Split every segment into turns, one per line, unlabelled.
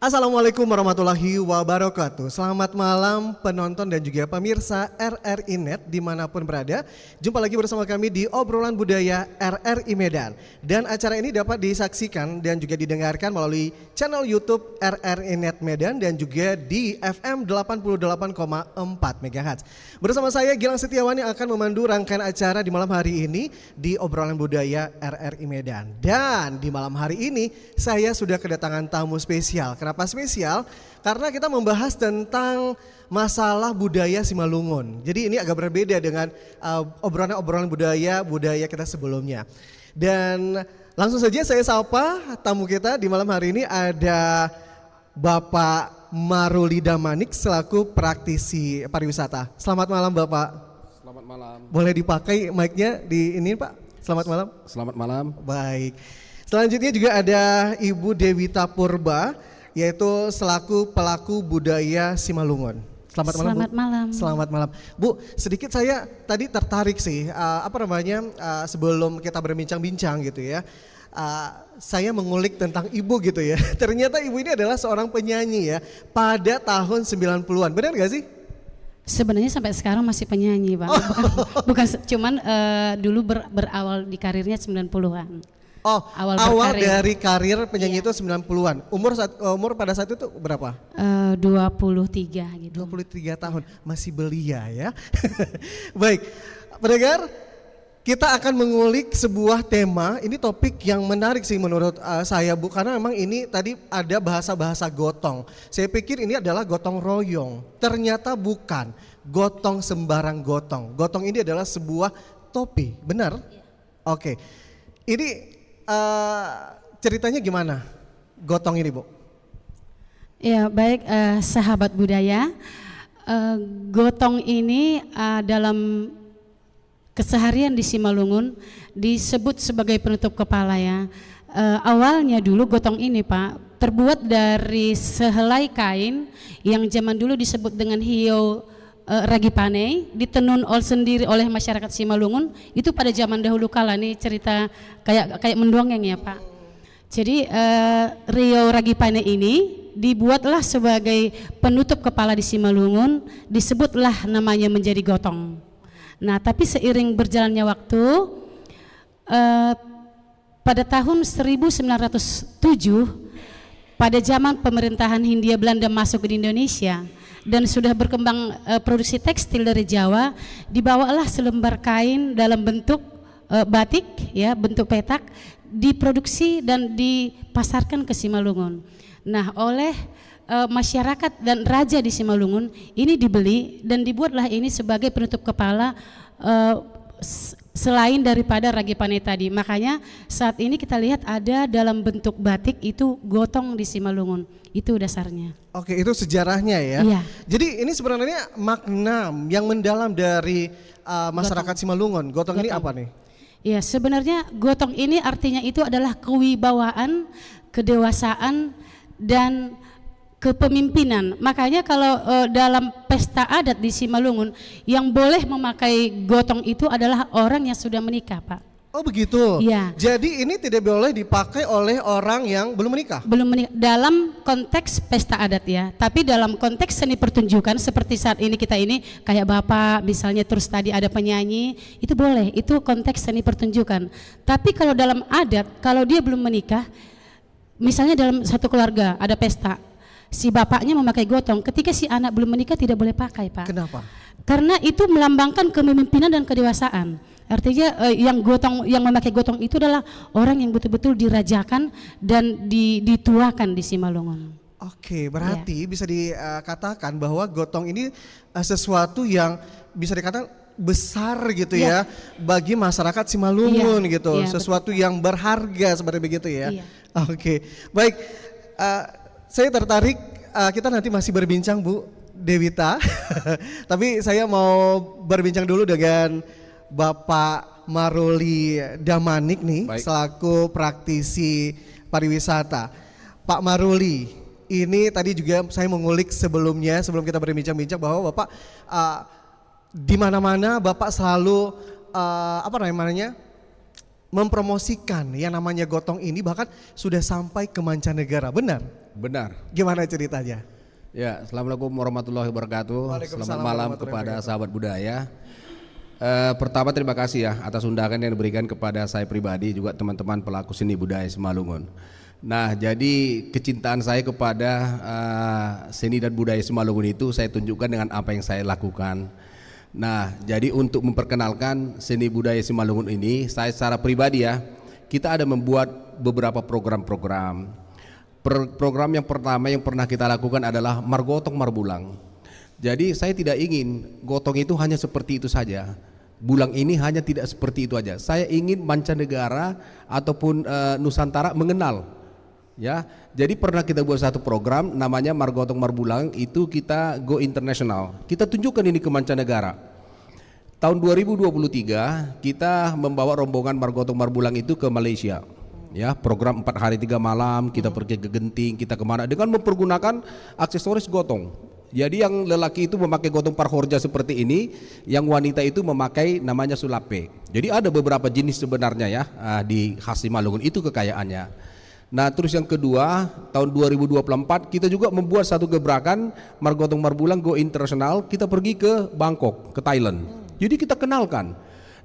Assalamualaikum warahmatullahi wabarakatuh. Selamat malam penonton dan juga pemirsa RRI Net dimanapun berada. Jumpa lagi bersama kami di Obrolan Budaya RRI Medan. Dan acara ini dapat disaksikan dan juga didengarkan melalui channel YouTube RRI Net Medan dan juga di FM 88,4 MHz. Bersama saya Gilang Setiawan yang akan memandu rangkaian acara di malam hari ini di Obrolan Budaya RRI Medan. Dan di malam hari ini saya sudah kedatangan tamu spesial. Kenapa spesial? Karena kita membahas tentang masalah budaya Simalungun. Jadi ini agak berbeda dengan obrolan budaya kita sebelumnya. Dan langsung saja saya sapa tamu kita di malam hari ini ada Bapak Maruli Damanik selaku praktisi pariwisata. Selamat malam Bapak.
Selamat malam.
Boleh dipakai mic-nya di ini Pak? Selamat malam.
Selamat malam.
Baik. Selanjutnya juga ada Ibu Dewita Purba, yaitu selaku pelaku budaya Simalungun. Selamat malam.
Selamat malam.
Selamat malam. Bu, sedikit saya tadi tertarik sih, sebelum kita berbincang-bincang gitu ya. Saya mengulik tentang ibu gitu ya. Ternyata ibu ini adalah seorang penyanyi ya pada tahun 90-an. Benar gak sih?
Sebenarnya sampai sekarang masih penyanyi Pak. Bukan cuman dulu berawal di karirnya 90-an.
Oh, awal dari karir penyanyi itu 90-an. Umur pada saat itu berapa?
23 gitu.
23 tahun, masih belia ya. Baik, pendengar, kita akan mengulik sebuah tema. Ini topik yang menarik sih menurut saya Bu, karena memang ini tadi ada bahasa-bahasa gotong. Saya pikir ini adalah gotong royong. Ternyata bukan, gotong sembarang gotong. Gotong ini adalah sebuah topi, benar? Oke, ini ceritanya gimana gotong ini Bu?
Ya baik, sahabat budaya, gotong ini dalam keseharian di Simalungun disebut sebagai penutup kepala ya. Awalnya dulu gotong ini Pak terbuat dari sehelai kain yang zaman dulu disebut dengan hiyo ragipane, ditenun sendiri oleh masyarakat Simalungun itu pada zaman dahulu kala. Nih cerita kayak mendongeng ya Pak. Jadi Rio Ragipane ini dibuatlah sebagai penutup kepala di Simalungun, disebutlah namanya menjadi gotong. Nah tapi seiring berjalannya waktu pada tahun 1907 pada zaman pemerintahan Hindia Belanda masuk ke Indonesia dan sudah berkembang produksi tekstil dari Jawa, dibawalah selembar kain dalam bentuk batik ya, bentuk petak, diproduksi dan dipasarkan ke Simalungun. Nah oleh masyarakat dan raja di Simalungun ini dibeli dan dibuatlah ini sebagai penutup kepala selain daripada ragipane tadi. Makanya saat ini kita lihat ada dalam bentuk batik itu gotong di Simalungun. Itu dasarnya.
Oke, itu sejarahnya ya.
Iya.
Jadi ini sebenarnya makna yang mendalam dari masyarakat Simalungun. Gotong ini apa nih?
Ya, sebenarnya gotong ini artinya itu adalah kewibawaan, kedewasaan dan kepemimpinan. Makanya kalau dalam pesta adat di Simalungun yang boleh memakai gotong itu adalah orang yang sudah menikah Pak.
Oh begitu.
Iya.
Jadi ini tidak boleh dipakai oleh orang yang belum menikah.
Belum menikah dalam konteks pesta adat ya. Tapi dalam konteks seni pertunjukan seperti saat ini kita ini kayak Bapak misalnya, terus tadi ada penyanyi, itu boleh. Itu konteks seni pertunjukan. Tapi kalau dalam adat, kalau dia belum menikah, misalnya dalam satu keluarga ada pesta, si bapaknya memakai gotong, ketika si anak belum menikah tidak boleh pakai Pak.
Kenapa?
Karena itu melambangkan kepemimpinan dan kedewasaan. Artinya yang memakai gotong itu adalah orang yang betul-betul dirajakan dan dituakan di Simalungun.
Oke, berarti bisa dikatakan bahwa gotong ini sesuatu yang bisa dikatakan besar gitu ya bagi masyarakat Simalungun gitu. Sesuatu yang berharga seperti begitu ya. Oke, baik. Saya tertarik, kita nanti masih berbincang Bu Dewita. Tapi saya mau berbincang dulu dengan Bapak Maruli Damanik nih. Baik. Selaku praktisi pariwisata. Pak Maruli, ini tadi juga saya mengulik sebelum kita berbincang-bincang bahwa Bapak di mana-mana Bapak selalu mempromosikan yang namanya gotong ini, bahkan sudah sampai ke mancanegara, benar?
Benar.
Gimana ceritanya?
Ya, Assalamualaikum warahmatullahi wabarakatuh.
Waalaikumsalam
Selamat malam
warahmatullahi
kepada
wabarakatuh.
sahabat budaya. Pertama terima kasih ya atas undangan yang diberikan kepada saya pribadi juga teman-teman pelaku seni budaya Simalungun. Nah, jadi kecintaan saya kepada seni dan budaya Simalungun itu saya tunjukkan dengan apa yang saya lakukan. Nah, jadi untuk memperkenalkan seni budaya Simalungun ini, saya secara pribadi ya, kita ada membuat beberapa program-program. Program yang pertama yang pernah kita lakukan adalah Margotong Marbulang. Jadi saya tidak ingin gotong itu hanya seperti itu saja. Bulang ini hanya tidak seperti itu aja. Saya ingin mancanegara ataupun Nusantara mengenal. Ya, jadi pernah kita buat satu program namanya Margotong Marbulang, itu kita go international. Kita tunjukkan ini ke mancanegara. Tahun 2023 kita membawa rombongan Margotong Marbulang itu ke Malaysia. Ya, program 4 hari 3 malam kita pergi ke Genting, kita kemana dengan mempergunakan aksesoris gotong. Jadi yang lelaki itu memakai gotong parhorja seperti ini, yang wanita itu memakai namanya sulape. Jadi ada beberapa jenis sebenarnya ya di khas Simalungun, itu kekayaannya. Nah, terus yang kedua tahun 2024 kita juga membuat satu gebrakan Margotong Marbulang go internasional, kita pergi ke Bangkok, ke Thailand. Jadi kita kenalkan.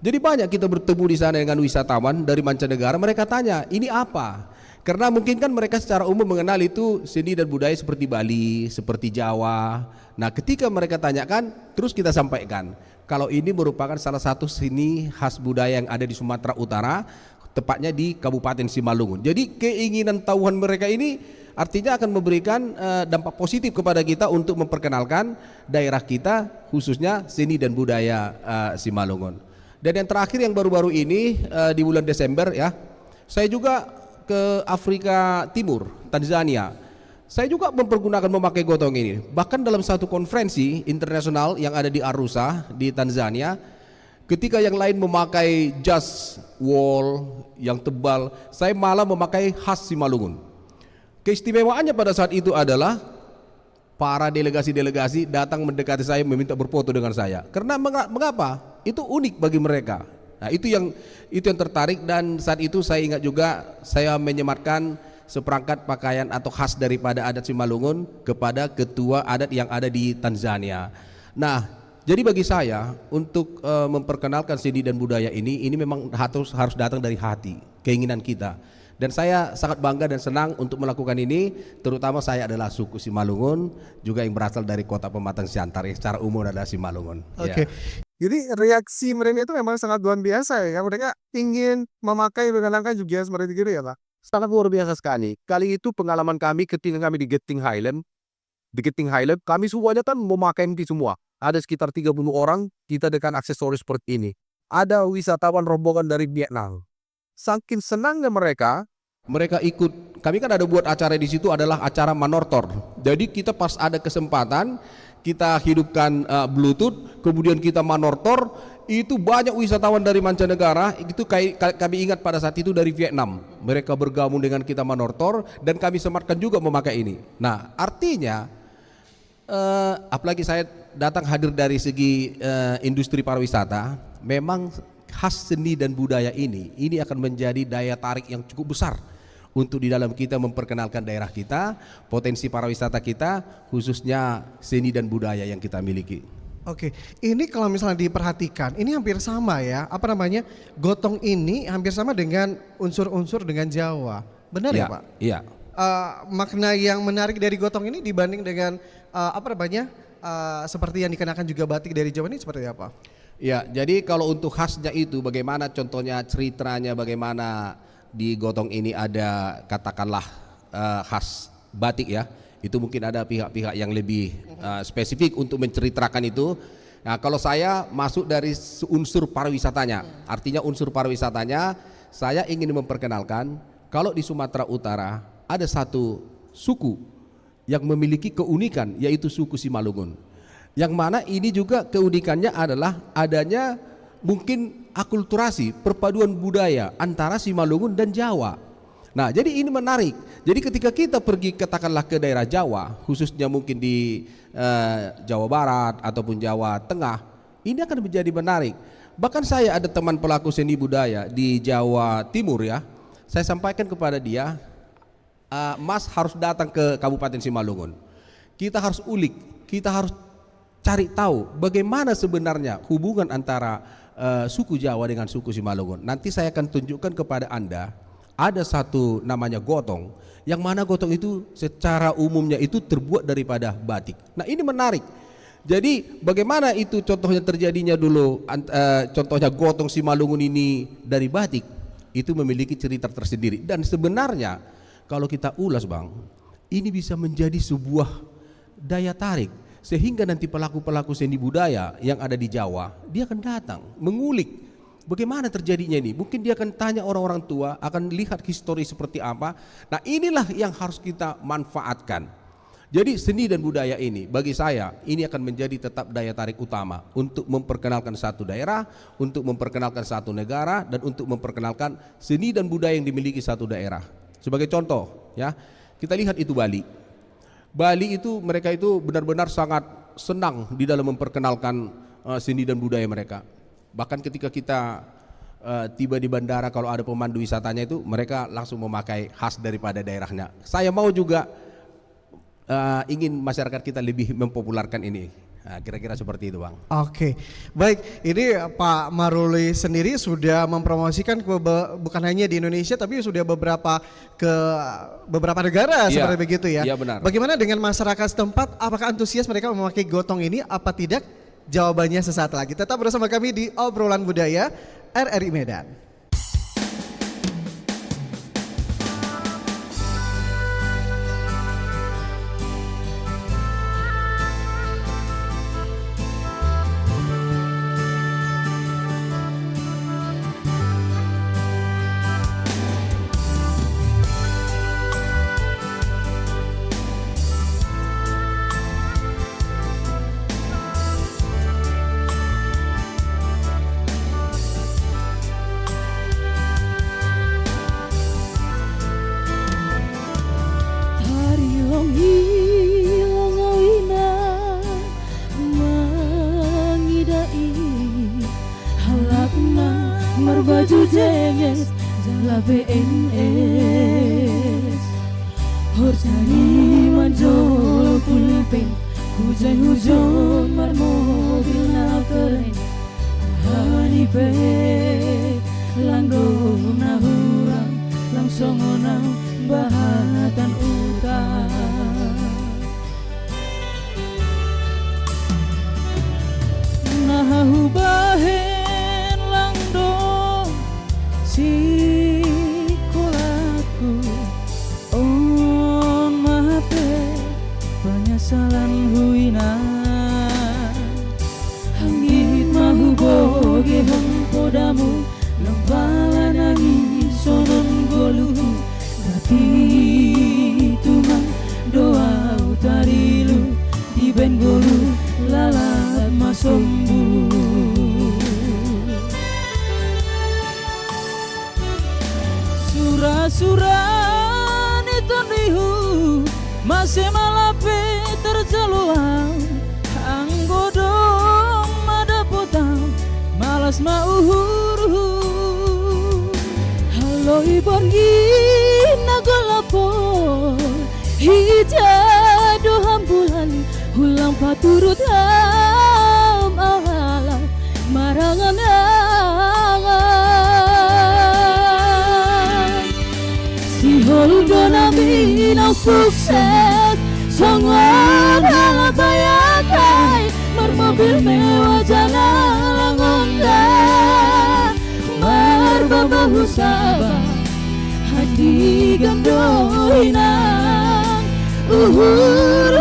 Jadi banyak kita bertemu di sana dengan wisatawan dari mancanegara, mereka tanya, ini apa? Karena mungkin kan mereka secara umum mengenal itu seni dan budaya seperti Bali, seperti Jawa. Nah, ketika mereka tanyakan, terus kita sampaikan, kalau ini merupakan salah satu seni khas budaya yang ada di Sumatera Utara, tepatnya di Kabupaten Simalungun. Jadi keinginan tahuan mereka ini artinya akan memberikan dampak positif kepada kita untuk memperkenalkan daerah kita, khususnya seni dan budaya Simalungun. Dan yang terakhir yang baru-baru ini di bulan Desember ya, saya juga ke Afrika Timur, Tanzania. Saya juga mempergunakan memakai gotong ini. Bahkan dalam satu konferensi internasional yang ada di Arusha di Tanzania, ketika yang lain memakai jas wol yang tebal, saya malah memakai khas Simalungun. Keistimewaannya pada saat itu adalah para delegasi-delegasi datang mendekati saya meminta berfoto dengan saya. Karena mengapa? Itu unik bagi mereka. Nah, itu yang tertarik, dan saat itu saya ingat juga saya menyematkan seperangkat pakaian atau khas daripada adat Simalungun kepada ketua adat yang ada di Tanzania. Nah, jadi bagi saya untuk memperkenalkan seni dan budaya ini memang harus datang dari hati, keinginan kita. Dan saya sangat bangga dan senang untuk melakukan ini, terutama saya adalah suku Simalungun, juga yang berasal dari kota Pematang Siantar, yang secara umum adalah Simalungun.
Oke.
Ya.
Jadi reaksi mereka itu memang sangat luar biasa ya. Mereka ingin memakai mengenakan juga seperti itu ya Pak.
Sangat luar biasa sekali. Kali itu pengalaman kami ketika kami di Genting Highland. Di Genting Highland kami semuanya kan memakai ini semua. Ada sekitar 30 orang kita dengan aksesoris seperti ini. Ada wisatawan rombongan dari Vietnam. Saking senangnya mereka
ikut. Kami kan ada buat acara di situ adalah acara manortor. Jadi kita pas ada kesempatan kita hidupkan Bluetooth, kemudian kita manortor, itu banyak wisatawan dari mancanegara. Itu kami ingat pada saat itu dari Vietnam. Mereka bergabung dengan kita manortor dan kami sematkan juga memakai ini. Nah, artinya apalagi saya datang hadir dari segi industri pariwisata, memang khas seni dan budaya ini akan menjadi daya tarik yang cukup besar untuk di dalam kita memperkenalkan daerah kita, potensi pariwisata kita, khususnya seni dan budaya yang kita miliki.
Oke, ini kalau misalnya diperhatikan, ini hampir sama ya, gotong ini hampir sama dengan unsur-unsur dengan Jawa, benar ya Pak?
Iya.
Makna yang menarik dari gotong ini dibanding dengan seperti yang dikenakan juga batik dari Jawa ini seperti apa?
Ya, jadi kalau untuk khasnya itu bagaimana contohnya ceritanya, bagaimana di gotong ini ada katakanlah khas batik ya, itu mungkin ada pihak-pihak yang lebih spesifik untuk menceritakan itu. Nah, kalau saya masuk dari unsur pariwisatanya, artinya unsur pariwisatanya saya ingin memperkenalkan kalau di Sumatera Utara ada satu suku yang memiliki keunikan, yaitu suku Simalungun. Yang mana ini juga keunikannya adalah adanya mungkin akulturasi, perpaduan budaya antara Simalungun dan Jawa. Nah, jadi ini menarik. Jadi ketika kita pergi katakanlah ke daerah Jawa, khususnya mungkin di Jawa Barat ataupun Jawa Tengah, ini akan menjadi menarik. Bahkan saya ada teman pelaku seni budaya di Jawa Timur ya, saya sampaikan kepada dia, Mas harus datang ke Kabupaten Simalungun. Kita harus ulik, kita harus cari tahu bagaimana sebenarnya hubungan antara suku Jawa dengan suku Simalungun. Nanti saya akan tunjukkan kepada Anda, ada satu namanya gotong, yang mana gotong itu secara umumnya itu terbuat daripada batik. Nah ini menarik. Jadi bagaimana itu contohnya terjadinya dulu, contohnya gotong Simalungun ini dari batik, itu memiliki cerita tersendiri. Dan sebenarnya kalau kita ulas Bang, ini bisa menjadi sebuah daya tarik, sehingga nanti pelaku-pelaku seni budaya yang ada di Jawa, dia akan datang mengulik bagaimana terjadinya ini. Mungkin dia akan tanya orang-orang tua, akan lihat histori seperti apa. Nah inilah yang harus kita manfaatkan. Jadi seni dan budaya ini bagi saya ini akan menjadi tetap daya tarik utama untuk memperkenalkan satu daerah, untuk memperkenalkan satu negara, dan untuk memperkenalkan seni dan budaya yang dimiliki satu daerah. Sebagai contoh ya, kita lihat itu Bali. Bali itu mereka itu benar-benar sangat senang di dalam memperkenalkan seni dan budaya mereka. Bahkan ketika kita tiba di bandara, kalau ada pemandu wisatanya itu mereka langsung memakai khas daripada daerahnya. Saya mau juga ingin masyarakat kita lebih mempopulerkan ini. Nah, kira-kira seperti itu Bang.
Oke, baik. Ini Pak Maruli sendiri sudah mempromosikan bukan hanya di Indonesia, tapi sudah ke beberapa negara
Iya,
seperti begitu ya.
iya benar.
Bagaimana dengan masyarakat setempat? Apakah antusias mereka memakai gotong ini? Apa tidak? Jawabannya sesaat lagi. Tetap bersama kami di Obrolan Budaya RRI Medan.
Baju jenges jala BNS Horsani manjol pulpen Hujan hujan mar mobil na keren Hani pe langgong na hurang Langsung onang bahatan utang Nah hubahen langdong si kolaku on mahape penyesalan huina hangit mahu boge hangkodamu lembala nangis sonon golu tapi tumang doa utarilu di ben golu lalat masombu Surah-surah itu nihu masih malape terjaluan anggodong mada potang malas mauhur halo iborgi nagolapo hija doham bulan hulang paturut ham ala marangan Holdo nabi na sukses Songon halabayakai Mermobil mewah jana langonda Merbabahu sabah Hati gandoinang Uhur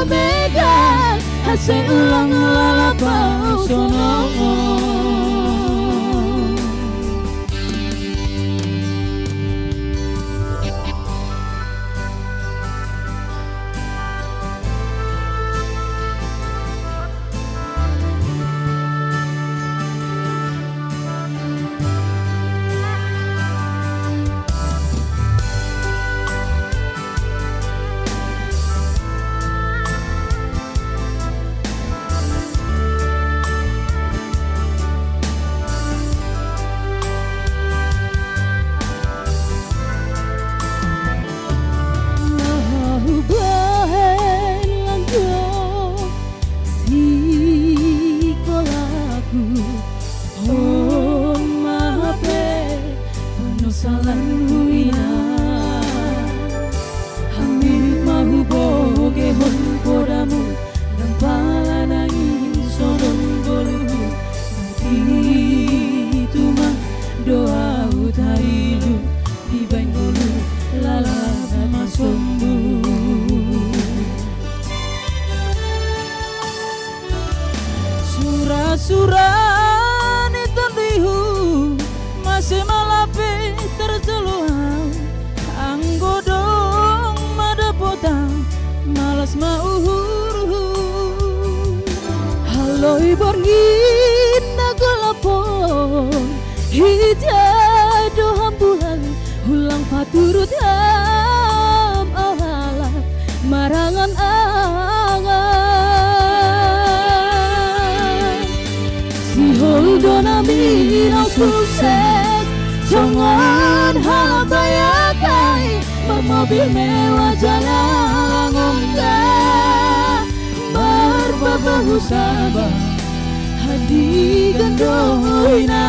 megan Hase ulang lalapau sonong asuran itu dihu masih malapi terjeluhan anggodong madapotang malas mauhur haloi borngin nago lapon hijado hambuhan hulang paturut ham ahala marangan angan si holdona minau sukses songon hal bayakai bermobil mewah jalan ngongga berbabahu sabah hadi gandoina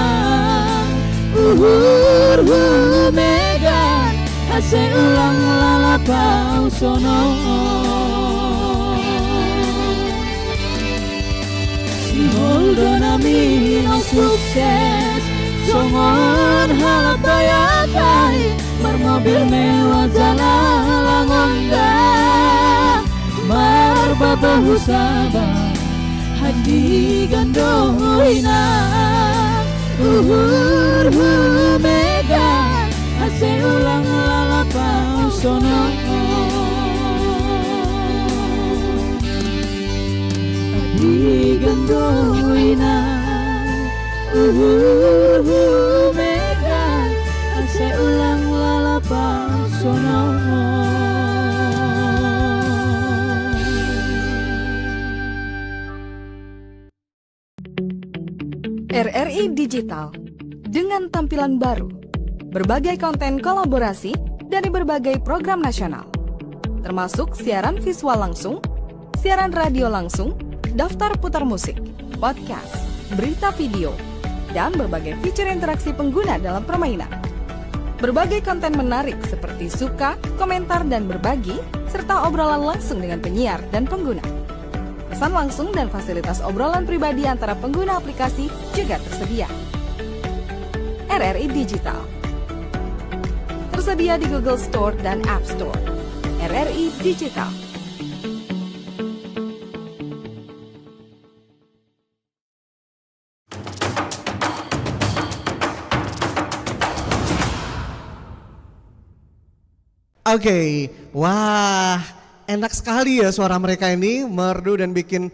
uhur megan ase ulang lalapau sono si holdona minau sukses songon halap bayakai bermobil mewah jalan ngongga marbabahu sabah hadi gandoina uhur megan ase ulang lalapau sono hadi gandoina uhur megan ase ulang lalapau sono.
RRI Digital dengan tampilan baru, berbagai konten kolaborasi dari berbagai program nasional, termasuk siaran visual langsung, siaran radio langsung, daftar putar musik, podcast, berita video, dan berbagai fitur interaksi pengguna dalam permainan. Berbagai konten menarik seperti suka, komentar, dan berbagi, serta obrolan langsung dengan penyiar dan pengguna. Pesan langsung dan fasilitas obrolan pribadi antara pengguna aplikasi juga tersedia. RRI Digital tersedia di Google Store dan App Store. RRI Digital.
Oke, wah enak sekali ya suara mereka ini merdu dan bikin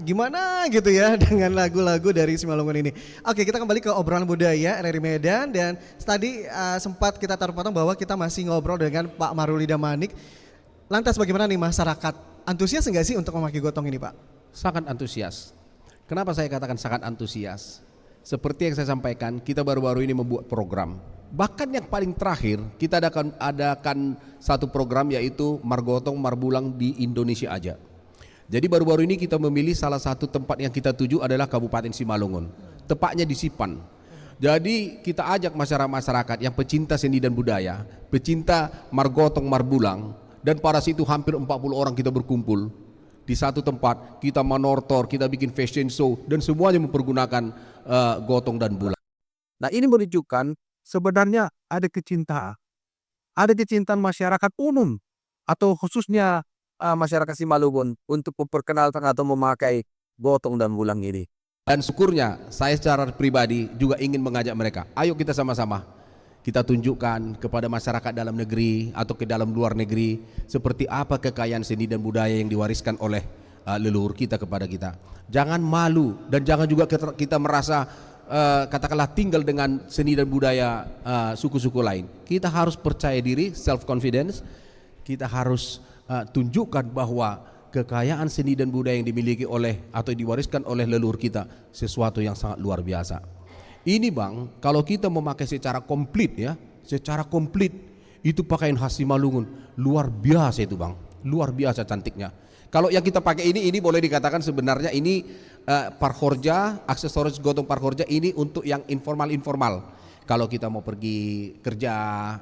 gimana gitu ya dengan lagu-lagu dari Simalungun ini. Oke, kita kembali ke obrolan budaya RRI Medan dan tadi sempat kita terpotong bahwa kita masih ngobrol dengan Pak Maruli Damanik. Lantas bagaimana nih masyarakat? Antusias enggak sih untuk memakai gotong ini, Pak?
Sangat antusias. Kenapa saya katakan sangat antusias? Seperti yang saya sampaikan, kita baru-baru ini membuat program. Bahkan yang paling terakhir kita adakan satu program yaitu Margotong Marbulang di Indonesia aja. Jadi baru-baru ini kita memilih salah satu tempat yang kita tuju adalah Kabupaten Simalungun, tepatnya di Sipan. Jadi kita ajak masyarakat yang pecinta seni dan budaya, pecinta Margotong Marbulang, dan pada situ hampir 40 orang kita berkumpul di satu tempat. Kita manortor, kita bikin fashion show, dan semuanya mempergunakan gotong dan bulang.
Nah, ini menunjukkan sebenarnya ada kecintaan masyarakat umum atau khususnya masyarakat Simalungun untuk memperkenalkan atau memakai gotong dan bulang ini.
Dan syukurnya saya secara pribadi juga ingin mengajak mereka, ayo kita sama-sama kita tunjukkan kepada masyarakat dalam negeri atau ke dalam luar negeri seperti apa kekayaan seni dan budaya yang diwariskan oleh leluhur kita kepada kita. Jangan malu dan jangan juga kita merasa katakanlah tinggal dengan seni dan budaya suku-suku lain. Kita harus percaya diri, self confidence. Kita harus tunjukkan bahwa kekayaan seni dan budaya yang dimiliki oleh atau diwariskan oleh leluhur kita sesuatu yang sangat luar biasa. Ini Bang, kalau kita memakai secara komplit ya, secara komplit itu pakaian khas Simalungun luar biasa itu Bang, luar biasa cantiknya. Kalau yang kita pakai ini boleh dikatakan sebenarnya ini parkhorja, aksesoris gotong parkhorja ini untuk yang informal. Kalau kita mau pergi kerja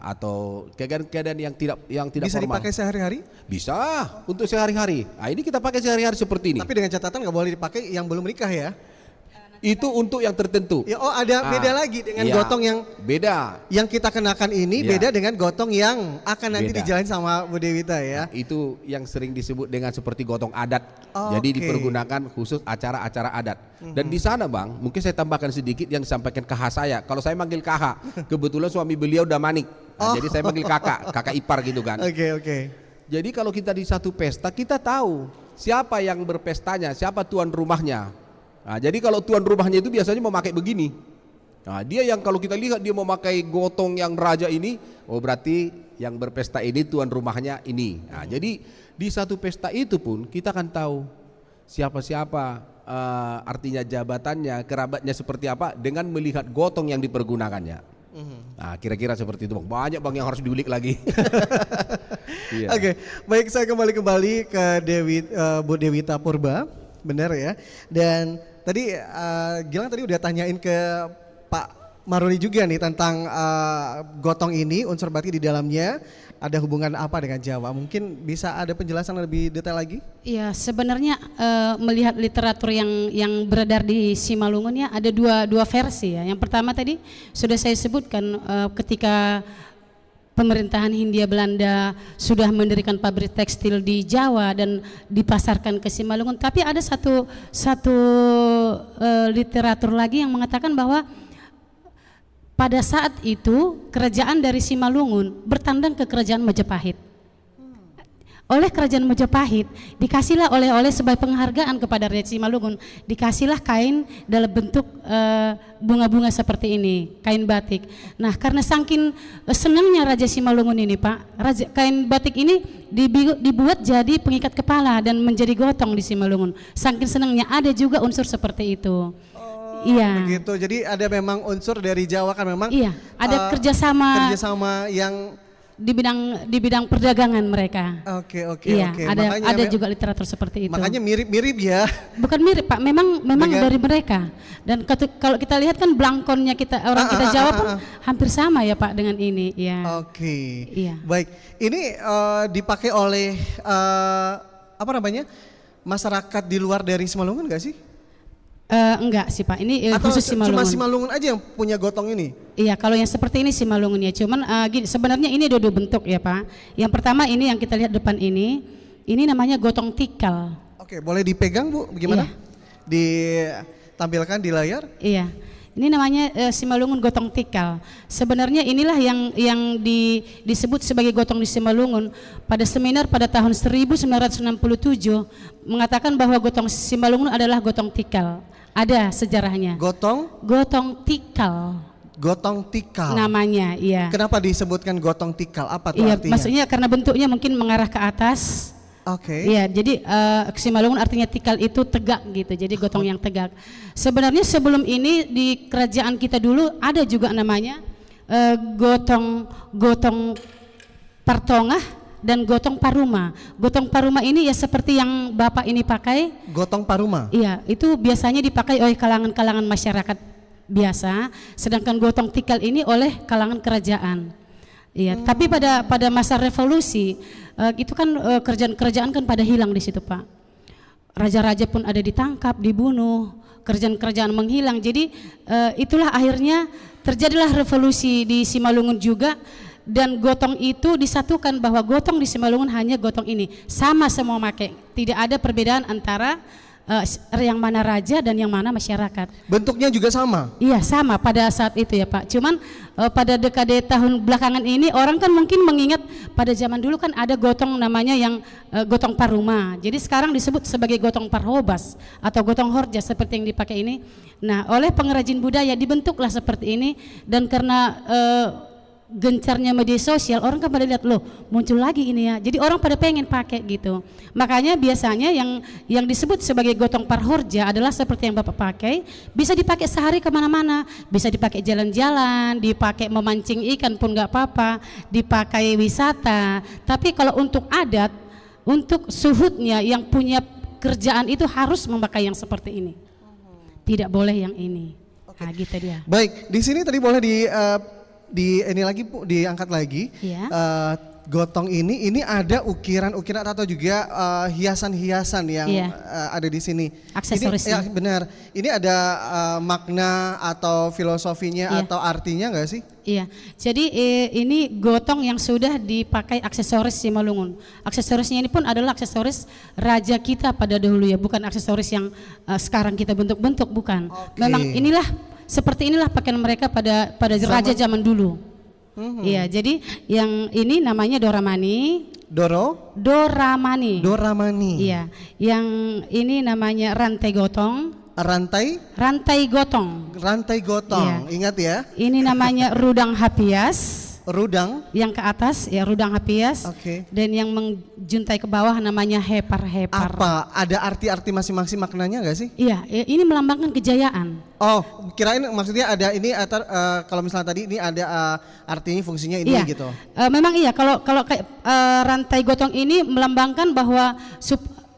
atau keadaan yang tidak
Bisa
formal.
dipakai sehari-hari?
Bisa untuk sehari-hari. Nah, ini kita pakai sehari-hari seperti ini.
Tapi dengan catatan nggak boleh dipakai yang belum menikah ya?
Itu untuk yang tertentu.
Ya, oh ada beda lagi dengan
Iya,
gotong yang
beda.
kita kenakan ini
Iya.
beda dengan gotong yang akan nanti
Beda.
dijalanin sama Bu Dewita ya.
Itu yang sering disebut dengan seperti gotong adat.
Oh,
Jadi
oke.
dipergunakan khusus acara-acara adat. Dan di sana Bang, mungkin saya tambahkan sedikit yang disampaikan KH saya. Kalau saya manggil KH, kebetulan suami beliau udah manik. Nah, jadi saya manggil kakak ipar gitu kan.
Oke.
Jadi kalau kita di satu pesta, kita tahu siapa yang berpestanya, siapa tuan rumahnya. Nah, jadi kalau tuan rumahnya itu biasanya memakai begini. Nah, dia yang kalau kita lihat dia memakai gotong yang raja ini, oh berarti yang berpesta ini tuan rumahnya ini. Nah, jadi di satu pesta itu pun kita akan tahu siapa-siapa, artinya jabatannya, kerabatnya seperti apa dengan melihat gotong yang dipergunakannya. Nah, kira-kira seperti itu Bang. Banyak Bang yang harus diulik lagi. Iya.
Oke, baik saya kembali ke Bu Dewita Purba, benar ya. Dan tadi Gilang tadi udah tanyain ke Pak Maruli juga nih tentang gotong ini, unsur batik di dalamnya ada hubungan apa dengan Jawa? Mungkin bisa ada penjelasan lebih detail lagi?
Ya sebenarnya melihat literatur yang beredar di Simalungun ya ada dua versi ya. Yang pertama tadi sudah saya sebutkan ketika pemerintahan Hindia Belanda sudah mendirikan pabrik tekstil di Jawa dan dipasarkan ke Simalungun. Tapi ada satu literatur lagi yang mengatakan bahwa pada saat itu kerajaan dari Simalungun bertandang ke kerajaan Majapahit. Oleh kerajaan Majapahit dikasihlah oleh-oleh sebagai penghargaan kepada Raja Simalungun, dikasihlah kain dalam bentuk bunga-bunga seperti ini, kain batik. Nah, karena saking senangnya Raja Simalungun ini, Pak, kain batik ini dibuat jadi pengikat kepala dan menjadi gotong di Simalungun. Saking senangnya, ada juga unsur seperti itu. Iya.
Begitu. Jadi ada memang unsur dari Jawa kan memang.
Iya, ada kerjasama
yang
di bidang perdagangan mereka.
Oke.
Iya,
Makanya
ada juga literatur seperti itu.
Makanya mirip-mirip ya.
Bukan mirip Pak, memang dari mereka. Dan kalau kita lihat kan blangkonnya orang kita Jawa pun hampir sama ya Pak dengan ini. Ya.
Oke.
Iya.
Baik, ini dipakai oleh masyarakat di luar dari Simalungun nggak sih?
Enggak sih Pak, ini
Atau
khusus Simalungun.
cuma Simalungun aja yang punya gotong ini?
Iya, kalau yang seperti ini Simalungun ya. Cuman gini, sebenarnya ini dua bentuk ya Pak. Yang pertama ini yang kita lihat depan ini namanya gotong tikal.
Oke, boleh dipegang Bu? Bagaimana?
Iya.
Ditampilkan di layar?
Iya. Ini namanya Simalungun gotong tikal. Sebenarnya inilah yang disebut sebagai gotong di Simalungun pada seminar pada tahun 1967 mengatakan bahwa gotong Simalungun adalah gotong tikal. Ada sejarahnya. Gotong tikal.
Gotong tikal.
Namanya, iya.
Kenapa disebutkan gotong tikal? Apa tuh
Iya,
artinya?
maksudnya karena bentuknya mungkin mengarah ke atas.
Oke.
Iya, jadi Simalungun artinya tikal itu tegak gitu. Jadi gotong yang tegak. Sebenarnya sebelum ini di kerajaan kita dulu ada juga namanya gotong Partongah dan gotong Paruma. Gotong Paruma ini ya seperti yang Bapak ini pakai.
Gotong Paruma.
Iya, itu biasanya dipakai oleh kalangan-kalangan masyarakat biasa, sedangkan gotong tikal ini oleh kalangan kerajaan. Iya, tapi pada masa revolusi itu kan kerajaan-kerajaan kan pada hilang di situ Pak. Raja-raja pun ada ditangkap, dibunuh, kerajaan-kerajaan menghilang. Jadi itulah akhirnya terjadilah revolusi di Simalungun juga, dan gotong itu disatukan bahwa gotong di Simalungun hanya gotong ini, sama semua pakai, tidak ada perbedaan antara yang mana raja dan yang mana masyarakat.
Bentuknya juga sama?
Iya sama pada saat itu ya Pak. Cuman pada dekade tahun belakangan ini orang kan mungkin mengingat pada zaman dulu kan ada gotong namanya yang gotong Paruma. Jadi sekarang disebut sebagai gotong Parhobas atau gotong Horja seperti yang dipakai ini. Nah, oleh pengrajin budaya dibentuklah seperti ini, dan karena gencarnya media sosial, orang kan pada lihat loh muncul lagi ini ya, jadi orang pada pengen pakai gitu. Makanya biasanya yang disebut sebagai gotong Parhorja adalah seperti yang Bapak pakai, bisa dipakai sehari kemana-mana, bisa dipakai jalan-jalan, dipakai memancing ikan pun nggak apa-apa, dipakai wisata. Tapi kalau untuk adat, untuk suhudnya yang punya kerjaan itu harus memakai yang seperti ini, tidak boleh yang ini. Nah gitu dia.
Baik, di sini tadi boleh ini lagi Bu, diangkat lagi.
Iya.
gotong ini ada ukiran-ukiran atau juga hiasan-hiasan yang
Iya.
ada di sini.
Aksesorisnya.
Ini, ya benar. Ini ada makna atau filosofinya
Iya.
atau artinya nggak sih?
Iya, jadi ini gotong yang sudah dipakai aksesoris Simalungun. Aksesorisnya ini pun adalah aksesoris raja kita pada dahulu ya, bukan aksesoris yang sekarang kita bentuk-bentuk, bukan.
Oke.
Memang seperti inilah pakaian mereka pada raja zaman dulu. Iya, jadi yang ini namanya Doramani. Doramani.
Doramani.
Iya, yang ini namanya rantai gotong. Rantai gotong.
Rantai gotong.
Iya.
Ingat ya.
Ini namanya rudang hapias.
Rudang.
Yang ke atas ya rudang hapias.
Oke.
Dan yang menjuntai ke bawah namanya hepar-hepar.
Apa? Ada arti-arti masing-masing maknanya nggak sih?
Iya, ini melambangkan kejayaan.
Oh, kirain maksudnya ada ini atau kalau misalnya tadi ini ada artinya fungsinya ini
Iya.
gitu.
Memang iya, kalau kayak rantai gotong ini melambangkan bahwa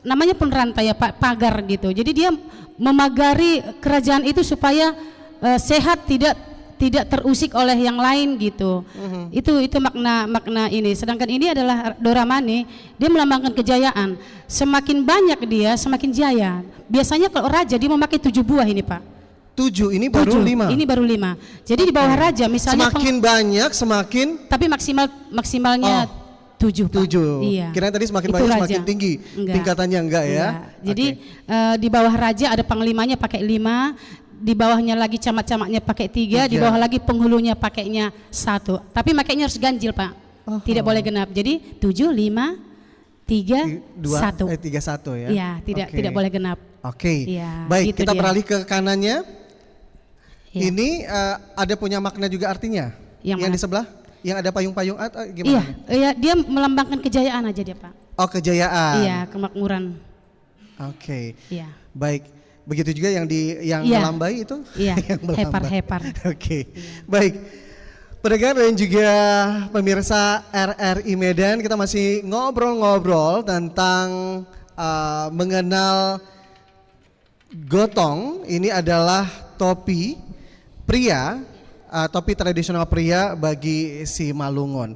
namanya pun rantai ya, pagar gitu. Jadi dia memagari kerajaan itu supaya sehat, tidak terusik oleh yang lain gitu. Itu makna ini. Sedangkan ini adalah Doramani, dia melambangkan kejayaan. Semakin banyak dia, semakin jaya. Biasanya kalau raja dia memakai 7 buah ini, Pak.
7, ini baru
7,
5.
Ini baru 5. Jadi di bawah raja misalnya
Semakin banyak semakin
tapi maksimalnya 7, Pak.
7.
Iya.
Kirain tadi semakin
Itu
banyak
raja.
semakin tinggi
Enggak.
tingkatannya enggak ya?
Enggak. Jadi di bawah raja ada panglimanya pakai 5, di bawahnya lagi camat-camatnya pakai 3, di
3.
bawah lagi penghulunya pakainya 1. Tapi makainya harus ganjil, Pak. Tidak boleh genap. Jadi 7, 5, 3, 1.
3 1 ya.
Iya,
Oke.
tidak boleh genap.
Oke.
Iya,
Baik,
itu
kita
dia.
beralih ke kanannya.
Iya.
Ini ada punya makna juga artinya.
Yang
Yang
mana?
di sebelah, yang ada payung-payung atau
Iya,
gimana?
iya, dia melambangkan kejayaan aja dia, Pak.
Oh, kejayaan.
Iya, kemakmuran.
Oke.
Iya.
Baik. Begitu juga yang
Iya.
melambai itu?
Iya,
Yang melambai.
hepar-hepar.
Oke. Baik. Pendengar dan juga pemirsa RRI Medan, kita masih ngobrol-ngobrol tentang mengenal gotong. Ini adalah topi pria, topi tradisional pria bagi Simalungun.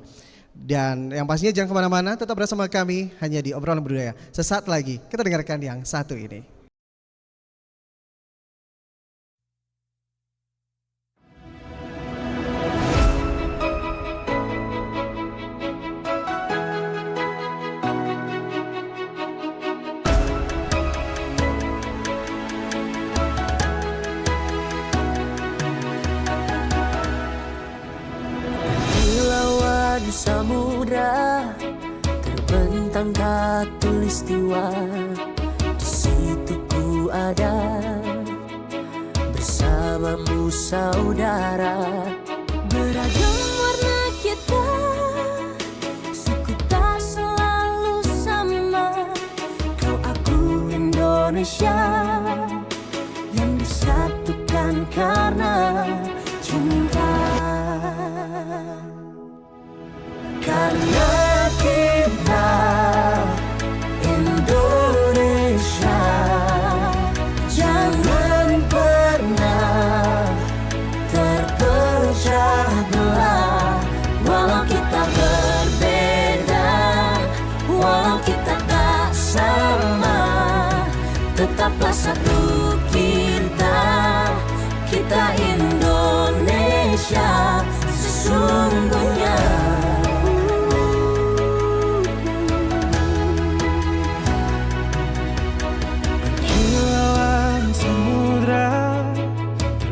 Dan yang pastinya jangan kemana-mana, tetap bersama kami hanya di Obrolan Budaya. Sesaat lagi kita dengarkan yang satu ini.
Lawan samudra terbentang khatulistiwa, di situ ku ada bersamamu saudara. Beragam warna kita, suku tak selalu sama. Kau aku Indonesia yang disatukan karena cinta. Karena kita Indonesia, jangan pernah terpecah belah. Walau kita berbeda, walau kita tak sama, tetaplah satu kita, kita Indonesia sesungguhnya.
Kilauan samudra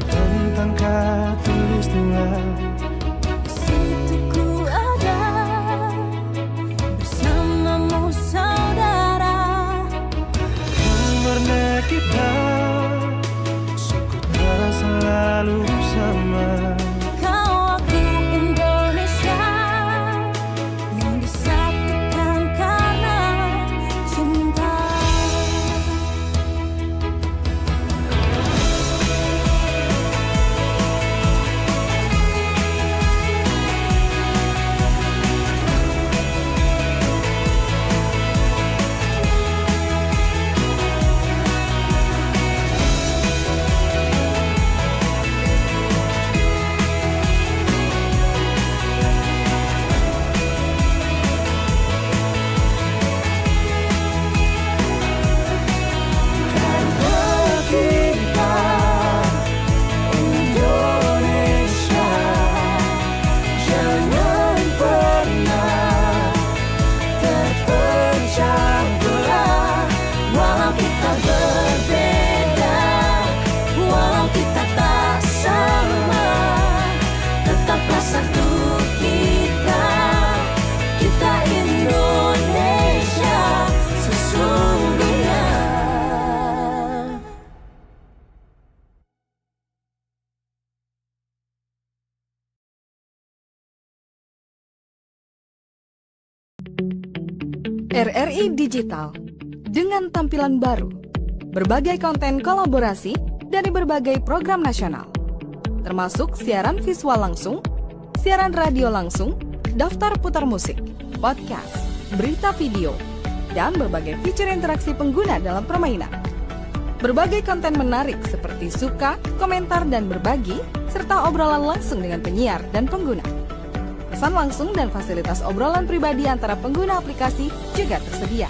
terbentang khatulistiwa,
Di situ ku ada bersamamu saudara.
warna kita suku tak selalu sama.
Kau aku Indonesia yang disatukan karena cinta. Walau kita berbeda, walau kita tak sama, tetaplah satu kita, kita Indonesia sesungguhnya.
RRI Digital dengan tampilan baru, berbagai konten kolaborasi dari berbagai program nasional, termasuk siaran visual langsung, siaran radio langsung, daftar putar musik, podcast, berita video, dan berbagai fitur interaksi pengguna dalam permainan. Berbagai konten menarik seperti suka, komentar, dan berbagi, serta obrolan langsung dengan penyiar dan pengguna. Pesan langsung dan fasilitas obrolan pribadi antara pengguna aplikasi juga tersedia.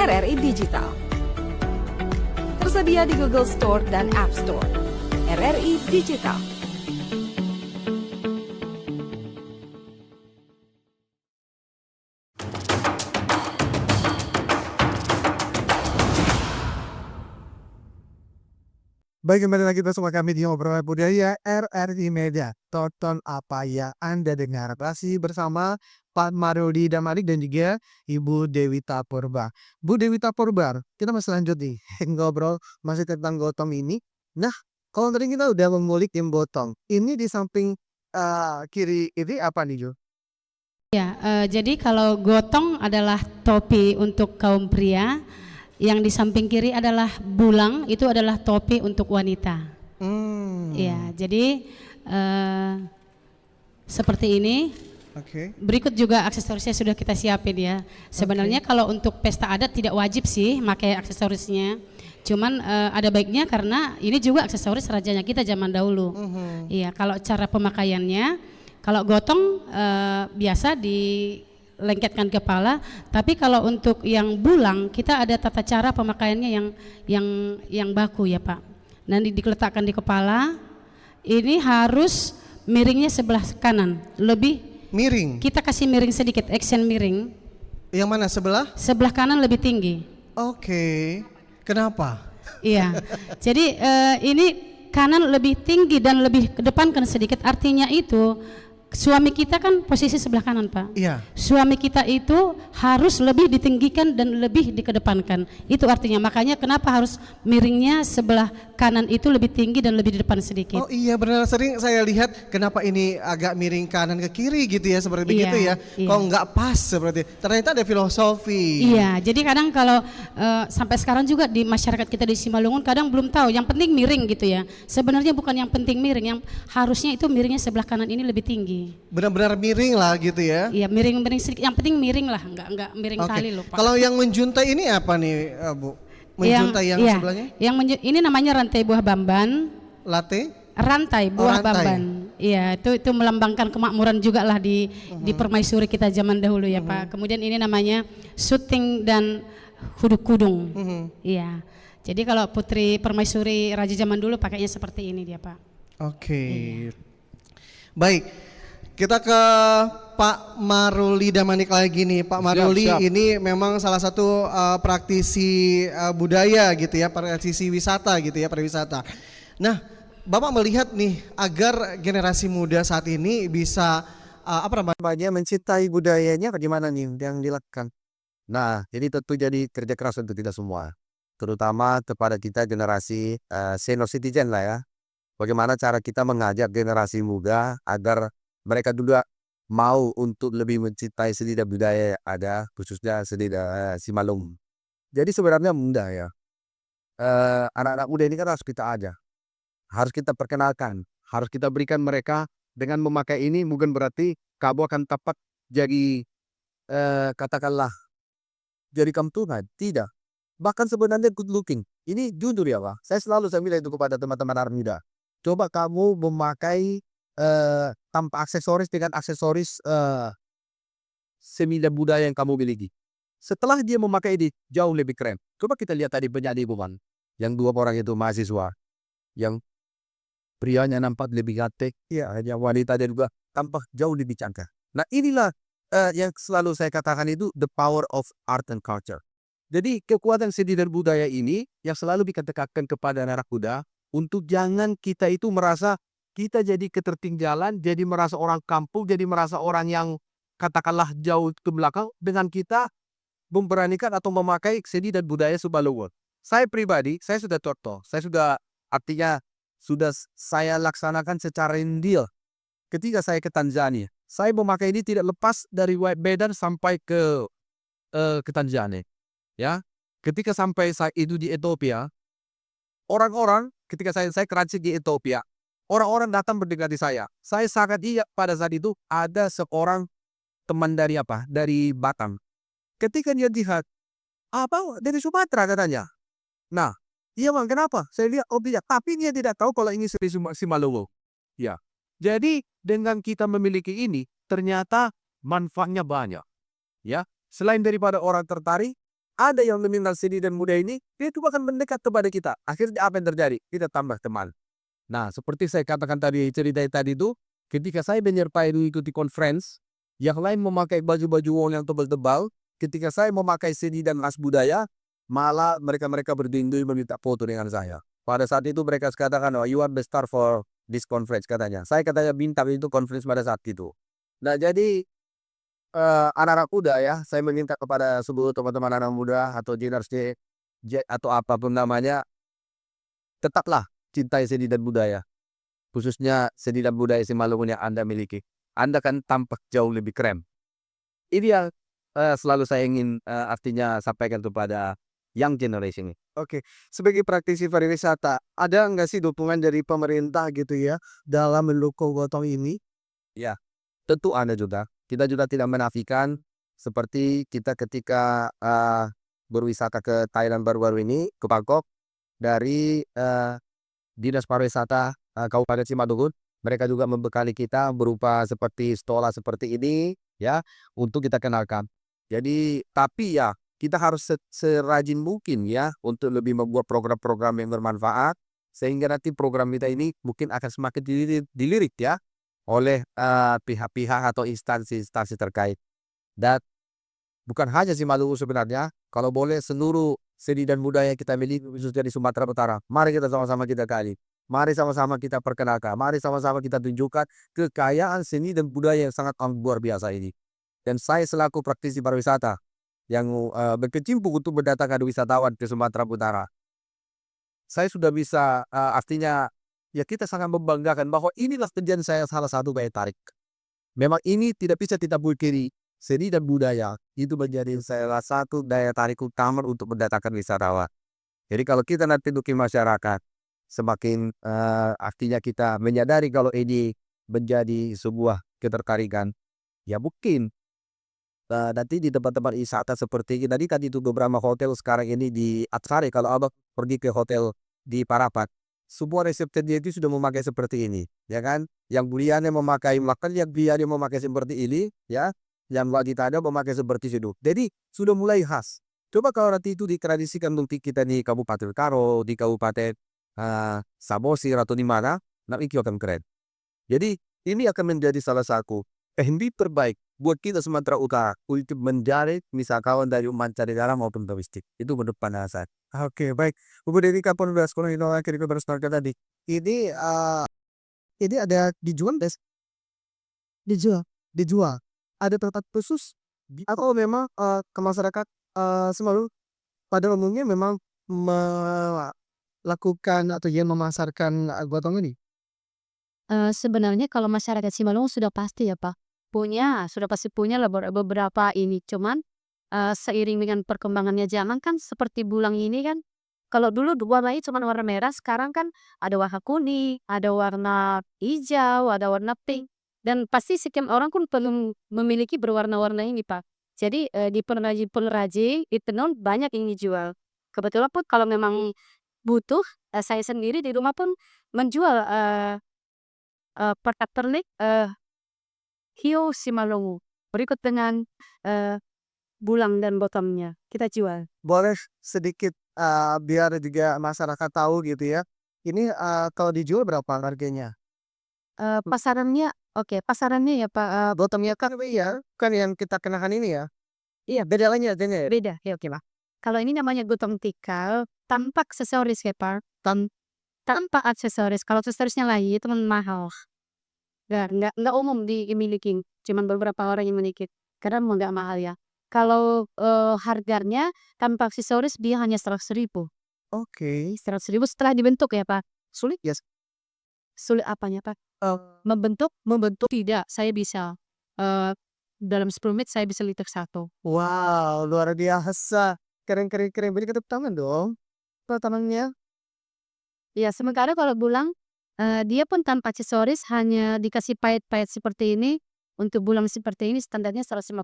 RRI Digital tersedia di Google Store dan App Store. RRI Digital.
Baik, kembali lagi bersama kami di Obrolan Budaya RRI Media. Tonton apa ya Anda dengar. Masih bersama Pak Maruli Damanik dan juga Ibu Dewita Purba. Bu Dewita Purba, kita masih lanjut nih ngobrol masih tentang gotong ini. Nah, kalau tadi kita udah mengulik yang botong, ini di samping kiri ini apa nih, Jo?
Ya, jadi kalau gotong adalah topi untuk kaum pria, yang di samping kiri adalah bulang, itu adalah topi untuk wanita. Ya, jadi seperti ini.
Oke.
Berikut juga aksesorisnya sudah kita siapin ya. Sebenarnya kalau untuk pesta adat tidak wajib sih pakai aksesorisnya. Cuman ada baiknya karena ini juga aksesoris rajanya kita zaman dahulu. Iya, kalau cara pemakaiannya, kalau gotong biasa dilengketkan kepala, tapi kalau untuk yang bulang kita ada tata cara pemakaiannya yang baku ya Pak. Nanti diletakkan di kepala, ini harus miringnya sebelah kanan, lebih
Miring.
kita kasih miring sedikit, action miring.
Yang mana sebelah?
Sebelah kanan lebih tinggi.
Oke. Kenapa?
Iya. Jadi ini kanan lebih tinggi dan lebih kedepankan sedikit. Artinya itu suami kita kan posisi sebelah kanan Pak.
Iya.
Suami kita itu harus lebih ditinggikan dan lebih dikedepankan. Itu artinya makanya kenapa harus miringnya sebelah kanan itu lebih tinggi dan lebih di depan sedikit.
Oh iya, benar, sering saya lihat kenapa ini agak miring kanan ke kiri gitu ya, seperti begitu ya.
Iya.
Kok nggak pas seperti. Ternyata ada filosofi.
Iya, jadi kadang kalau sampai sekarang juga di masyarakat kita di Simalungun kadang belum tahu. Yang penting miring gitu ya. Sebenarnya bukan yang penting miring, yang harusnya itu miringnya sebelah kanan ini lebih tinggi.
Benar-benar miring lah gitu ya.
Iya, miring sedikit. Yang penting miring lah, enggak miring
Oke.
kali loh Pak.
Kalau yang menjuntai ini apa nih, Bu? Menjuntai yang
iya,
sebelahnya?
ini namanya rantai buah bamban.
Latte?
Rantai buah
rantai.
bamban. Iya, itu melambangkan kemakmuran juga lah di permaisuri kita zaman dahulu ya Pak. Kemudian ini namanya suting dan huduk kudung. Iya. Jadi kalau putri permaisuri raja zaman dulu pakainya seperti ini dia Pak.
Oke. Baik. Kita ke Pak Maruli Damanik lagi nih. Pak Maruli
siap.
ini memang salah satu praktisi budaya gitu ya, praktisi wisata gitu ya, pariwisata. Nah, Bapak melihat nih agar generasi muda saat ini bisa
Namanya mencintai budayanya bagaimana nih yang dilakukan? Nah, ini tentu jadi kerja keras untuk kita semua, terutama kepada kita generasi senior citizen lah ya. Bagaimana cara kita mengajak generasi muda agar mereka juga mau untuk lebih mencintai seni dan budaya yang ada, khususnya seni Simalungun. Jadi sebenarnya mudah ya. Anak-anak muda ini kan harus kita ajak, harus kita perkenalkan, harus kita berikan mereka dengan memakai ini bukan berarti kamu akan dapat jadi katakanlah jadi kamtungan, tidak. Bahkan sebenarnya good looking. Ini jujur ya Pak, saya bilang itu kepada teman-teman anak muda. Coba kamu memakai tanpa aksesoris dengan aksesoris seni dan budaya yang kamu miliki. Setelah dia memakai ini jauh lebih keren. Coba kita lihat tadi penyanyi bukan, yang dua orang itu mahasiswa, yang prianya nampak lebih cantik, ya, yang wanita dan juga tampak jauh lebih cantik. Nah inilah yang selalu saya katakan itu the power of art and culture. Jadi kekuatan seni dan budaya ini yang selalu kita tekankan kepada anak muda untuk jangan kita itu merasa kita jadi ketertinggalan, jadi merasa orang kampung, jadi merasa orang yang katakanlah jauh ke belakang dengan kita memberanikan atau memakai seni dan budaya Simalungun. Saya pribadi, saya sudah contoh, saya sudah artinya sudah saya laksanakan secara real. Ketika saya ke Tanzania, saya memakai ini tidak lepas dari Medan sampai ke Tanzania. Ya, ketika sampai saya itu di Ethiopia, orang-orang ketika saya transit di Ethiopia, orang-orang datang mendekati saya. Saya sangat ingat pada saat itu ada seorang teman dari dari Batam. Ketika dia lihat, apa dari Sumatera katanya. Nah, iya bang, kenapa? Saya lihat, oh tidak, tapi dia tidak tahu kalau ini Simalungun. Ya, jadi dengan kita memiliki ini, ternyata manfaatnya banyak. Ya, selain daripada orang tertarik, ada yang meminta seni dan budaya ini, dia juga akan mendekat kepada kita. Akhirnya apa yang terjadi? Kita tambah teman. Nah, seperti saya katakan tadi, cerita tadi itu, ketika saya menyertai ikuti conference, yang lain memakai baju-baju wol yang tebal-tebal, ketika saya memakai seni dan khas budaya, malah mereka berdindui meminta foto dengan saya. Pada saat itu mereka katakan, oh, you are the star for this conference, katanya. Saya katanya bintang itu conference pada saat itu. Nah, jadi anak-anak muda ya, saya meminta kepada seluruh teman-teman anak muda atau generasi Z atau apapun namanya, tetaplah cintai seni dan budaya, khususnya seni dan budaya Simalungun yang Anda miliki. Anda kan tampak jauh lebih keren. Ini yang selalu saya ingin artinya sampaikan kepada young generation ini.
Oke, sebagai praktisi pariwisata, ada nggak sih dukungan dari pemerintah gitu ya dalam mendukung gotong ini?
Ya, tentu ada juga. Kita juga tidak menafikan seperti kita ketika berwisata ke Thailand baru-baru ini, ke Bangkok, dari Dinas Pariwisata Kabupaten Simalungun, mereka juga membekali kita berupa seperti stola seperti ini, ya, untuk kita kenalkan. Jadi, tapi ya, kita harus serajin mungkin ya, untuk lebih membuat program-program yang bermanfaat, sehingga nanti program kita ini mungkin akan semakin dilirik ya, oleh pihak-pihak atau instansi-instansi terkait. Dan bukan hanya Simalungun sebenarnya, kalau boleh seluruh seni dan budaya yang kita miliki khususnya di Sumatera Utara, mari kita sama-sama kita gali. Mari sama-sama kita perkenalkan, mari sama-sama kita tunjukkan kekayaan seni dan budaya yang sangat luar biasa ini. Dan saya selaku praktisi pariwisata yang berkecimpung untuk mendatangkan wisatawan ke Sumatera Utara, saya sudah bisa artinya ya kita sangat membanggakan bahwa inilah kerjaan saya salah satu daya tarik. Memang ini tidak bisa kita pungkiri, seni dan budaya itu menjadi salah satu daya tarik utama untuk mendatangkan wisatawan. Jadi kalau kita nanti dukung masyarakat, semakin artinya kita menyadari kalau ini menjadi sebuah ketertarikan, ya mungkin nanti di tempat-tempat wisata seperti tadi itu beberapa hotel sekarang ini di Atsari, kalau abang pergi ke hotel di Parapat, semua resepnya itu sudah memakai seperti ini, ya kan? Yang buliannya memakai makan, yang biarnya memakai seperti ini, ya. Yang wanita ada memakai seperti itu. Jadi sudah mulai khas. Coba kalau nanti itu ditradisikan untuk kita di Kabupaten Karo, di Kabupaten Samosir atau di mana, nanti akan keren. Jadi ini akan menjadi salah satu teknik terbaik buat kita Sumatera Utara untuk menjadi wisatawan dari mancanegara maupun domestik. Itu menurut pandangan saya.
Oke, baik. Bu dari kapan udah sekolah ini kira baru start tadi. Ini ada dijual des? Dijual. Ada tempat khusus atau memang ke masyarakat Simalungun pada umumnya memang melakukan atau yang memasarkan gotong ini?
Sebenarnya kalau masyarakat Simalungun sudah pasti ya Pak, sudah pasti punya lah beberapa ini. Cuman seiring dengan perkembangannya zaman kan seperti bulang ini kan, kalau dulu warnanya cuma warna merah, sekarang kan ada warna kuning, ada warna hijau, ada warna pink. Dan pasti setiap orang pun perlu memiliki berwarna-warna ini Pak. Jadi di pengrajin di tenun banyak yang dijual. Kebetulan pun kalau memang butuh, saya sendiri di rumah pun menjual pernak-pernik hiu Simalungun berikut dengan bulang dan bottomnya kita jual.
Boleh sedikit biar juga masyarakat tahu gitu ya. Ini kalau dijual berapa harganya?
Pasarannya ya Pak,
Bottomnya kan ya, kan yang kita kenakan ini ya.
iya
Beda lagi harganya ya?
beda, ya oke Pak. Kalau ini namanya gotong tikar tanpa aksesoris ya Pak. Tanpa aksesoris. Kalau aksesorisnya lagi itu mahal. Nggak umum dimiliki. Cuman beberapa orang yang memiliki. Karena nggak mahal ya. Kalau harganya tanpa aksesoris dia hanya 100.000.
Oke.
100.000 setelah dibentuk ya Pak.
Sulit ya?
Sulit apanya Pak?
Eh,
Membentuk tidak. Saya bisa. Dalam 10 menit saya bisa liter 1.
wow, luar biasa. Keren. Beri tepuk tangan dong. Tangannya.
Ya, sementara kalau bulang, dia pun tanpa aksesoris hanya dikasih pahit-pahit seperti ini. Untuk bulang seperti ini standarnya 150.000.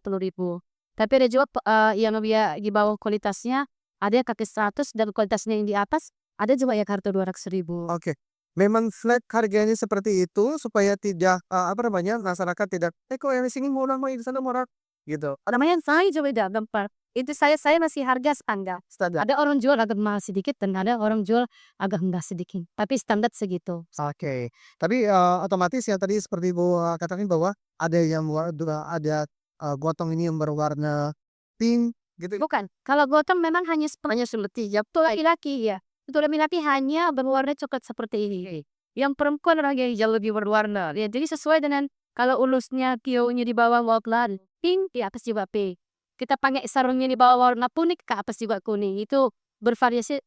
Tapi ada juga yang dia di bawah kualitasnya, ada yang kaki 100 dan kualitasnya yang di atas, ada juga yang harga 200.000.
Oke. Memang flat harganya seperti itu supaya tidak masyarakat tidak kok yang di sini murah, kok yang di sana murah gitu.
Namanya saya juga beda, Pak. Itu saya masih harga standar.
Standar.
Ada orang jual agak mahal sedikit dan ada orang jual agak rendah sedikit. Tapi standar segitu.
Oke. Tapi otomatis ya tadi seperti Bu katakan bahwa ada yang ada gotong ini yang berwarna pink gitu.
Bukan. Kalau gotong memang hanya seperti ya. Itu laki-laki ya. Itu laki-laki hanya berwarna coklat seperti ini. Yang perempuan lagi yang lebih berwarna. Ya, jadi sesuai dengan kalau ulusnya kionya di bawah warna pink, di atas juga pink. Kita pakai sarungnya di bawah warna kuning, ke atas juga kuning. Itu bervariasi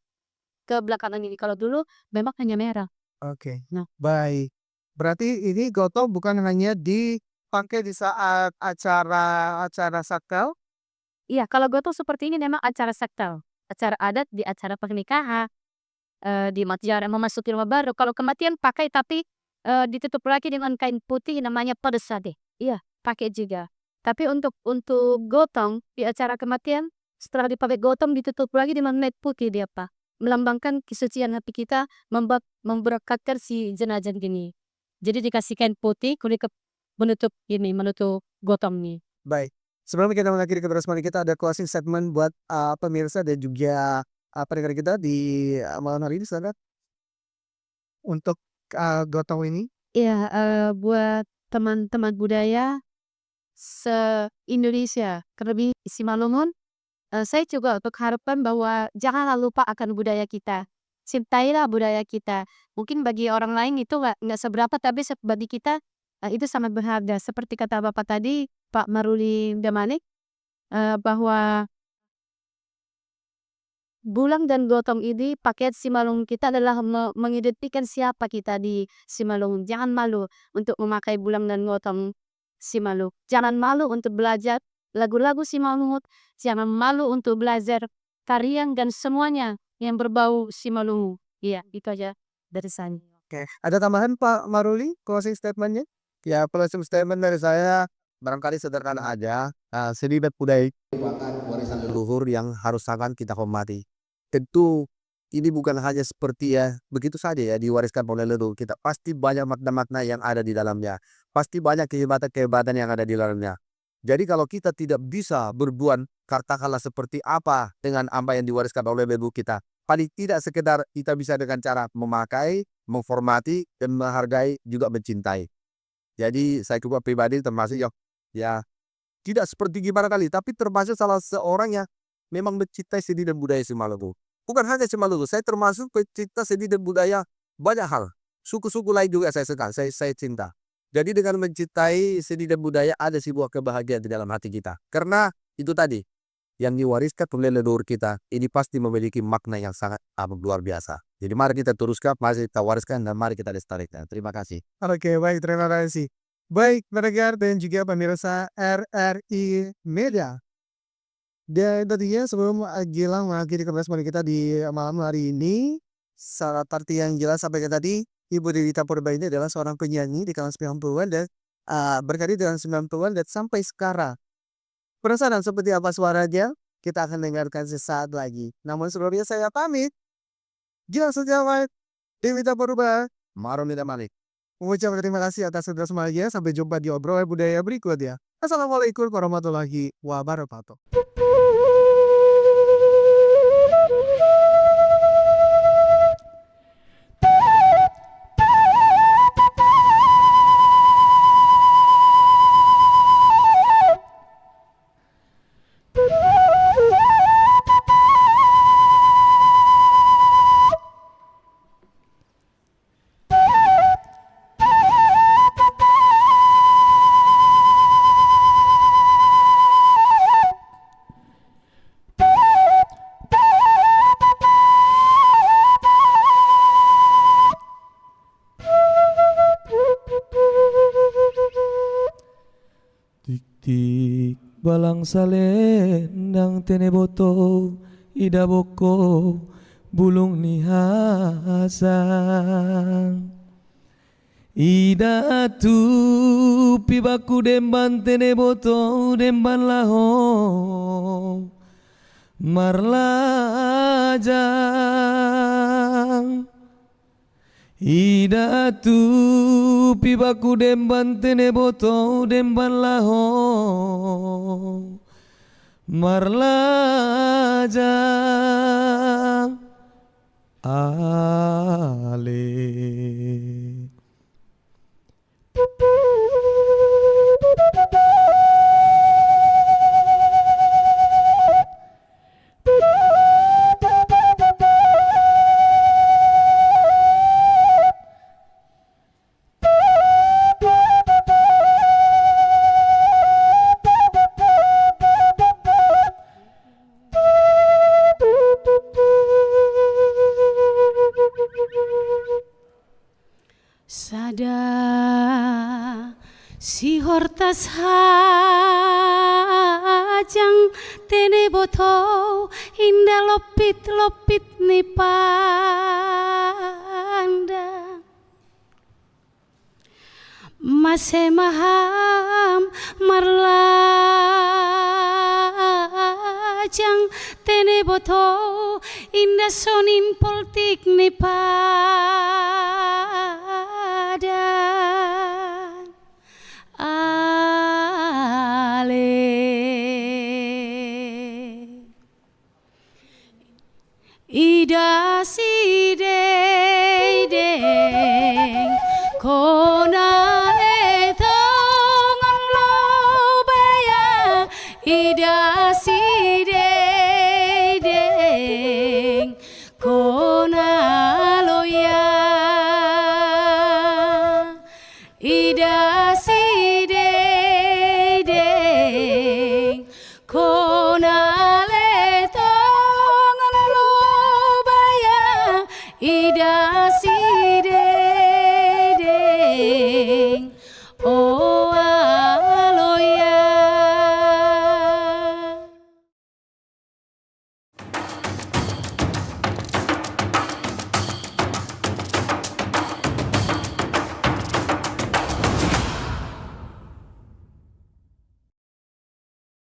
ke belakangan ini. Kalau dulu memang hanya merah.
Oke.
Nah.
Baik. Berarti ini gotong bukan hanya dipakai di saat acara sakral.
Iya, kalau gotong seperti ini memang acara sakral. Acara adat di acara pernikahan. Di jarak memasuki rumah baru. Kalau kematian pakai tapi ditutup lagi dengan kain putih namanya padesade. Iya, pakai juga. Tapi untuk gotong di acara kematian, setelah dipakai gotong ditutup lagi dengan net putih dia Pak. Melambangkan kesucian hati kita, memberkatkan si jenazah gini. Jadi dikasih kain putih, kulit menutup gotong nih.
Baik. Sebelum kita mengakhiri kebersamaan kita ada closing statement buat pemirsa dan juga pendengar kita di malam hari ini saudara. Untuk gotong ini.
Iya, buat teman-teman budaya se-Indonesia, terlebih Simalungun, saya juga untuk harapan bahwa janganlah lupa akan budaya kita. Cintailah budaya kita. Mungkin bagi orang lain itu nggak seberapa, tapi bagi kita itu sangat berharga. Seperti kata Bapak tadi, Pak Maruli Damanik, bahwa bulang dan gotong ini pakaian Simalungun kita adalah mengidentikan siapa kita di Simalungun. Jangan malu untuk memakai bulang dan gotong Simalungun. Jangan malu untuk belajar lagu-lagu Simalungun. Jangan malu untuk belajar tarian dan semuanya yang berbau Simalungun. Iya, itu aja dari saya.
Oke. Ada tambahan Pak Maruli closing statementnya? Ya, closing statement dari saya barangkali sederhana aja. Sedikit budaya
Merupakan warisan
leluhur yang harus sangat kita hormati. Tentu ini bukan hanya seperti ya begitu saja ya diwariskan oleh leluhur kita. Pasti banyak makna-makna yang ada di dalamnya. Pasti banyak kehebatan-kehebatan yang ada di dalamnya. Jadi kalau kita tidak bisa berbuat katakanlah seperti apa dengan apa yang diwariskan oleh leluhur kita, paling tidak sekedar kita bisa dengan cara memakai, menghormati, dan menghargai juga mencintai. Jadi saya juga pribadi termasuk ya tidak seperti gimana kali, tapi termasuk salah seorang yang memang mencintai seni dan budaya Simalungun. Bukan hanya Simalungun, saya termasuk pecinta seni dan budaya banyak hal. Suku-suku lain juga saya suka, saya cinta. Jadi dengan mencintai seni dan budaya ada sebuah kebahagiaan di dalam hati kita. Karena itu tadi, yang diwariskan oleh leluhur kita, ini pasti memiliki makna yang sangat luar biasa. Jadi mari kita teruskan, mari kita wariskan, dan mari kita lestarikan. Terima kasih.
Oke, baik, terima kasih. Baik, pendengar dan juga pemirsa RRI Media. Dan tentunya sebelum Gilang mengakhiri kebersamaan kita di malam hari ini, syarat arti yang jelas sampai ke tadi, Ibu Devita Purba ini adalah seorang penyanyi di kalangan 90-an dan berkarir dengan 90-an dan sampai sekarang. Penasaran seperti apa suaranya? Kita akan dengarkan sesaat lagi. Namun sebelumnya saya pamit. Gilang Setiawan, Devita Purba,
Maruli Damanik.
mengucapkan terima kasih atas kebersamaannya. Sampai jumpa di obrolan budaya berikutnya. Assalamualaikum warahmatullahi wabarakatuh.
salendang teneboto ida boko bulung ni hasang ida tu pibaku demban teneboto demban laho marlajang ida tu pibaku demban teneboto demban laho marlajang ale.
Sada si hortas hajang teneboto indah lopit ni panda mase maham marlajang teneboto indah sonin politik ni ida sideng kona etongan lobaya ida sideng kona loya ida sideng kona ida si